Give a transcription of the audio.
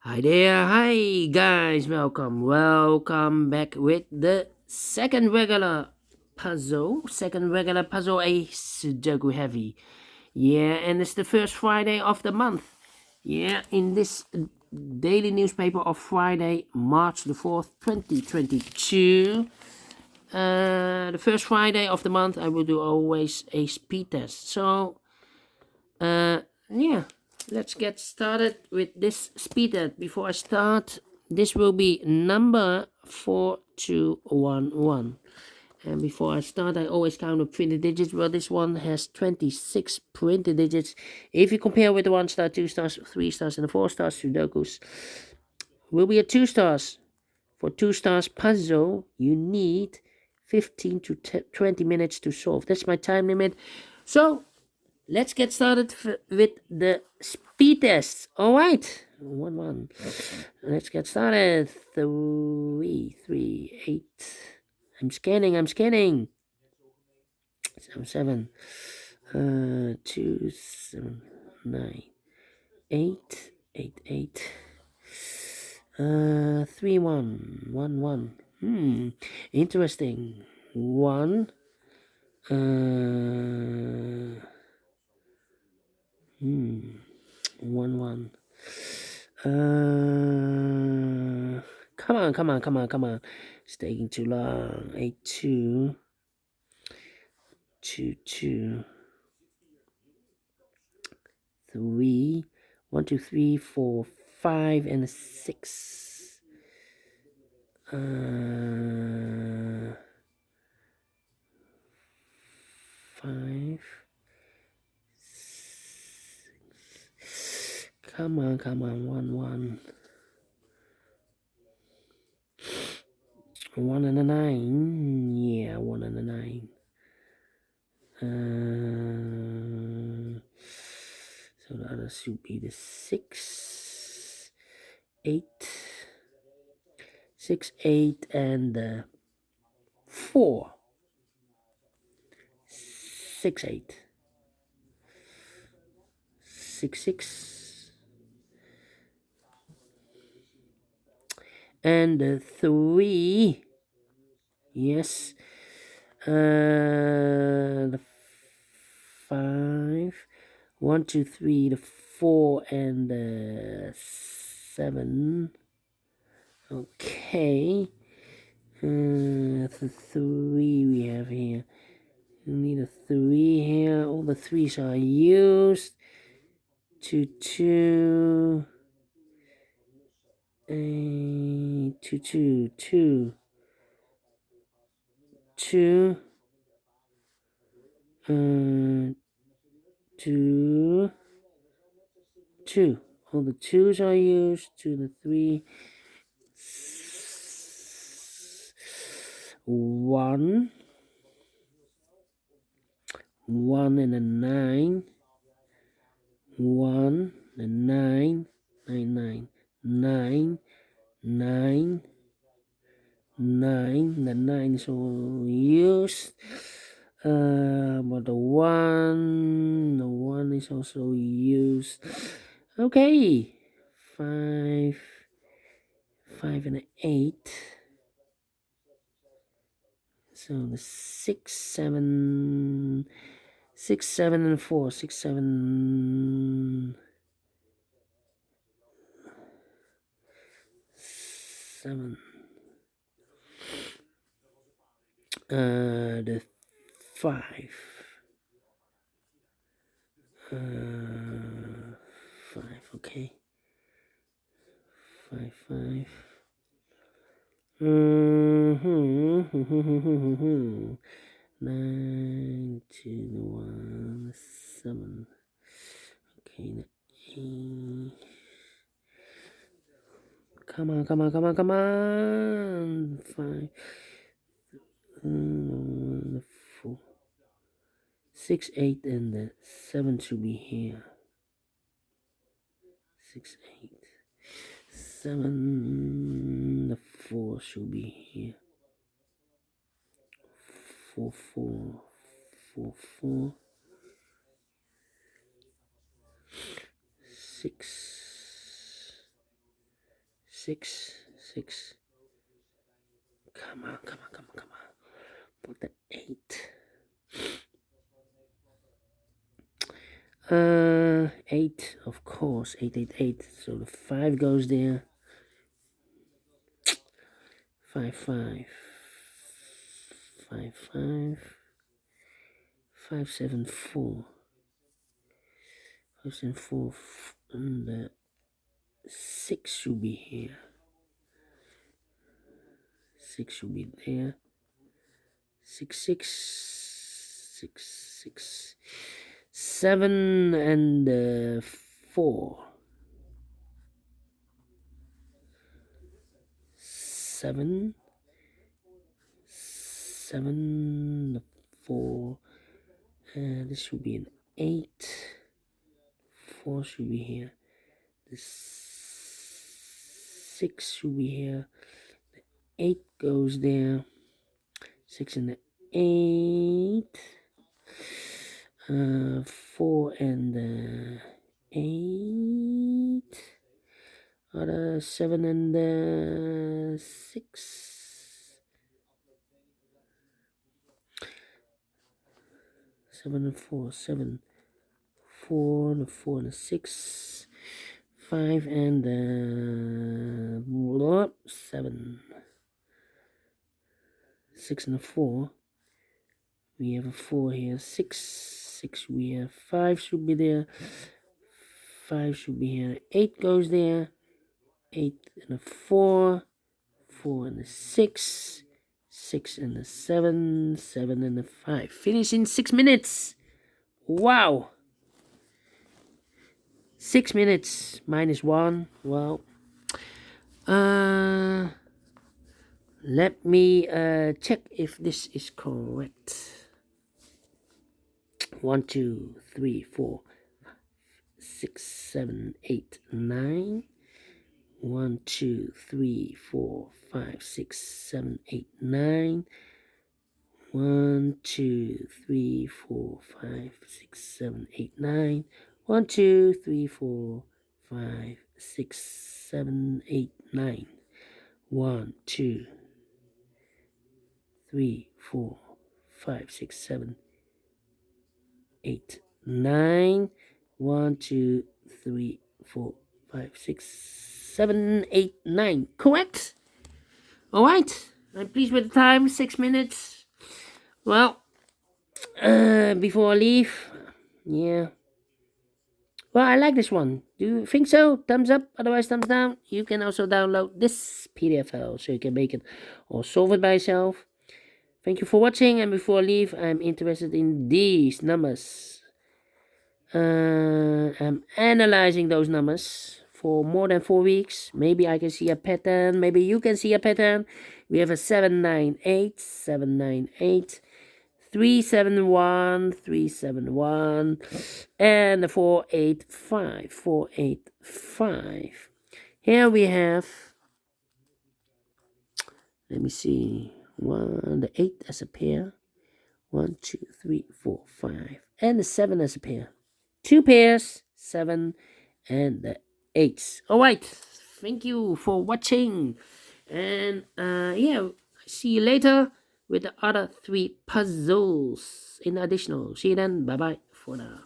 Hi there, hi guys, welcome back with the second regular puzzle, a Sudoku Heavy. Yeah, and it's the first Friday of the month. Yeah, in this daily newspaper of Friday, March the 4th, 2022. The first Friday of the month, I will do always a speed test. So, yeah, let's get started with this speed test. Before I start, this will be number 4211. And before I start, I always count the printed digits. Well, this one has 26 printed digits. If you compare with the 1 star, 2 stars, 3 stars, and the 4 stars Sudokus, will be a 2 stars. For 2 stars puzzle, you need 15 to 20 minutes to solve. That's my time limit. So, let's get started with the speed test. All right, 1-1. Let's get started. 338. I'm scanning. 7. 2 7 9 8 8 8. 3 1 1 1. Interesting. 1. 1 1. Come on. It's taking too long. 8 2 2 2 3 1 2 3 4 5 and a 6. 5. Come on. 1 1. 1 and a 9. Yeah, 1 and a 9. So the other should be the 6, 8, 6, 8, and the 4, 6, 8, 6, 6, and the 3. Yes. The 5, 1, 2, 3, the 4, and the 7. Okay. The 3 we have here. You need a 3 here. All the 3s are used. 2, 2. 2, 2, 2. 2. 2. 2. All the 2s are used. 2 to 3. 1. 1 and a 9. 1 and 9. 9, 9. 9. 9. 9. The 9 is all used. But the 1 is also used. Okay. 5. 5 and an 8. So the 6, 7. 6, 7, and 4. 6, 7. 7. The 5. 5. Okay. 5, 5. 9, 2, 1, 7. Okay, the 8. Come on. 5. 4. 6, 8, and the 7 should be here. 6, 8. 7, the 4 should be here. 4, 4. 4, 4. 6. 6, 6. Come on, come on, come on, come on. Put the 8. 8, of course. 8, 8, 8. So the 5 goes there. 5, 5. 5, 5. 5, 7, 4. 5, 7, 4. And the 6 should be here. 6 should be there. 6, 6. 6, 6. 7 and 4. 7. 7, 4. This should be an 8. 4 should be here. The 6 should be here. The 8 goes there. 6 and the 8. 4 and the 8. Other 7 and the 6. 7 and 4. 7. 4, the 4 and the 6. 5 and the 7. 6 and a 4. We have a 4 here. 6. 6 we have. 5 should be there. 5 should be here. 8 goes there. 8 and a 4. 4 and a 6. 6 and a 7. 7 and a 5. Finish in 6 minutes. Wow. 6 minutes minus 1. Well, let me check if this is correct. 1, 2, 3, 4, 6, 7, 8, 9. 1, 2, 3, 4, 5, 6, 7, 8, 9. 1, 2, 3, 4, 5, 6, 7, 8, 9. 1, 2, 3, 4, 5, 6, 7, 8, 9. 1, 2, 3, 4, 5, 6, 7, 8, 9. 1, 2, 3, 4, 5, 6, 7, 8, 9. Correct? Alright. I'm pleased with the time. 6 minutes. Well, before I leave, yeah. Well, I like this one. Do you think so? Thumbs up, otherwise thumbs down. You can also download this PDF file so you can make it or solve it by yourself. Thank you for watching, and before I leave, I'm interested in these numbers. I'm analyzing those numbers for more than 4 weeks. Maybe I can see a pattern. Maybe you can see a pattern. We have a 798, 798. 371, 371, and the 485, 485. Here we have, let me see, the 8 as a pair. 1, 2, 3, 4, 5, and the 7 as a pair. 2 pairs, 7, and the 8s. All right, thank you for watching, and yeah, see you later with the other 3 puzzles in additional. See you then. Bye bye for now.